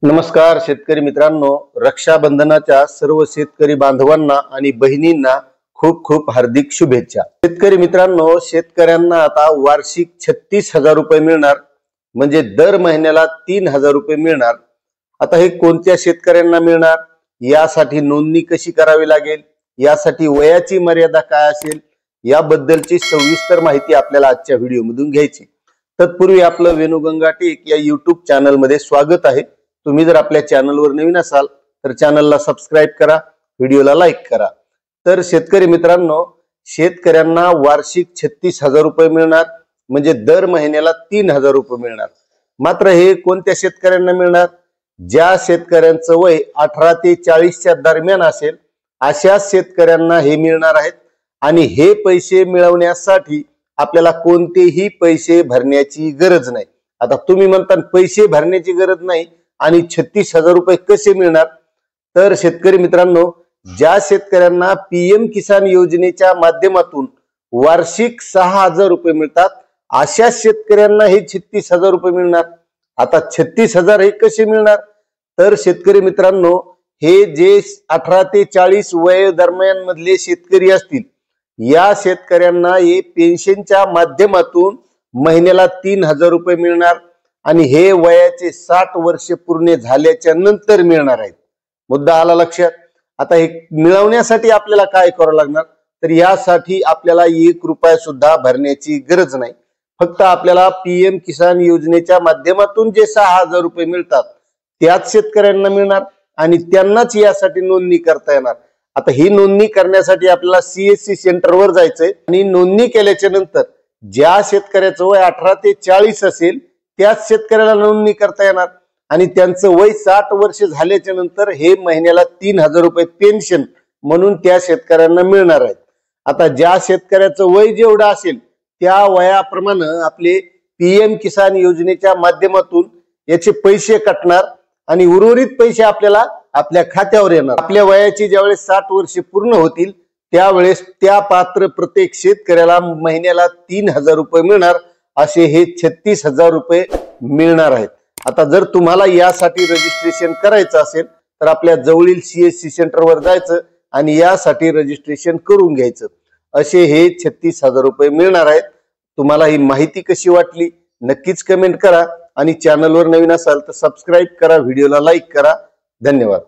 नमस्कार शेतकरी मित्रांनो, रक्षाबंधनाच्या सर्व शेतकरी बांधवांना आणि बहिणींना खूप खूप हार्दिक शुभेच्छा। शेतकरी मित्रांनो, शेतकऱ्यांना आता वार्षिक 36,000 रुपये मिळणार, म्हणजे दर महिन्याला 3,000 रुपये मिळणार। आता हे कोणत्या शेतकऱ्यांना मिळणार, यासाठी नोंदणी कशी करावी लागेल, यासाठी वयाची मर्यादा काय असेल, याबद्दलची सविस्तर माहिती आपल्याला आजच्या व्हिडिओमधून घ्यायची। तत्पूर्वी आपलं वेणुगंगा टेक या YouTube चॅनल मध्ये स्वागत आहे। तुम्ही जर आपल्या चॅनलवर नवीन असाल तर चॅनलला सबस्क्राइब करा, व्हिडिओला लाईक करा। तर शेतकरी मित्रांनो, शेतकऱ्यांना वार्षिक 36,000 रुपये मिळणार, म्हणजे दर महिन्याला 3,000 रुपये मिळणार। मात्र हे कोणत्या शेतकऱ्यांना मिळणार, ज्या शेतकऱ्यांचं वय 18 ते 40 च्या दरम्यान असेल अशा शेतकऱ्यांना हे मिळणार आहेत। आणि हे पैसे मिळवण्यासाठी आपल्याला कोणतेही पैसे भरण्याची गरज नाही। आता तुम्ही म्हणता पैसे भरण्याची गरज नाही आणि 36,000 रुपये कसे मिळणार, तर शेतकरी मित्रांनो, ज्या शेतकऱ्यांना पीएम किसान योजनेच्या माध्यमातून वार्षिक 6,000 रुपये मिळतात अशा शेतकऱ्यांना हे 36,000 रुपये मिळणार। आता 36,000 हे कसे मिळणार, तर शेतकरी मित्रांनो, हे जे 18 ते 40 वय दरम्यान मधले शेतकरी असतील या शेतकऱ्यांना हे पेन्शनच्या माध्यमातून महिन्याला 3,000 रुपये मिळणार आणि हे वयाचे 60 वर्ष पूर्ण झाल्याच्या नंतर मिळणार आहेत। मुद्दा आला लक्षात। आता हे मिळवण्यासाठी आपल्याला काय करावं लागणार, तर यासाठी आपल्याला 1 रुपया सुद्धा भरण्याची गरज नाही। फक्त आपल्याला पीएम किसान योजनेच्या माध्यमातून जे 6,000 रुपये मिळतात त्याच शेतकऱ्यांना मिळणार आणि त्यांनाच यासाठी नोंदणी करता येणार। आता ही नोंदणी करण्यासाठी आपल्याला सीएससी सेंटरवर जायचंय आणि नोंदणी केल्याच्या नंतर ज्या शेतकऱ्याचं वय 18 ते 40 असेल त्याच शेतकऱ्याला नोंदणी करता येणार आणि त्यांचं वय 60 वर्ष झाल्याच्या नंतर हे महिन्याला 3,000 रुपये पेन्शन म्हणून त्या शेतकऱ्यांना मिळणार आहेत। आता ज्या शेतकऱ्याचं वय जेवढं असेल त्या वयाप्रमाणे आपले पीएम किसान योजनेच्या माध्यमातून याचे पैसे कटणार आणि उर्वरित पैसे आपल्याला आपल्या खात्यावर येणार। आपल्या वयाची ज्यावेळेस 60 वर्ष पूर्ण होतील त्यावेळेस त्या पात्र प्रत्येक शेतकऱ्याला महिन्याला 3,000 रुपये मिळणार, असे हे 36,000 रुपये मिळणार आहेत। आता जर तुम्हाला यासाठी रजिस्ट्रेशन करायचं असेल तर आपल्या जवळील सीएससी सेंटरवर जायचं आणि यासाठी रजिस्ट्रेशन करून घ्यायचं। असे हे 36,000 रुपये मिळणार आहेत। तुम्हाला ही माहिती कशी वाटली नक्कीच कमेंट करा आणि चॅनलवर नवीन असाल तर सबस्क्राइब करा, व्हिडिओला लाईक करा। धन्यवाद।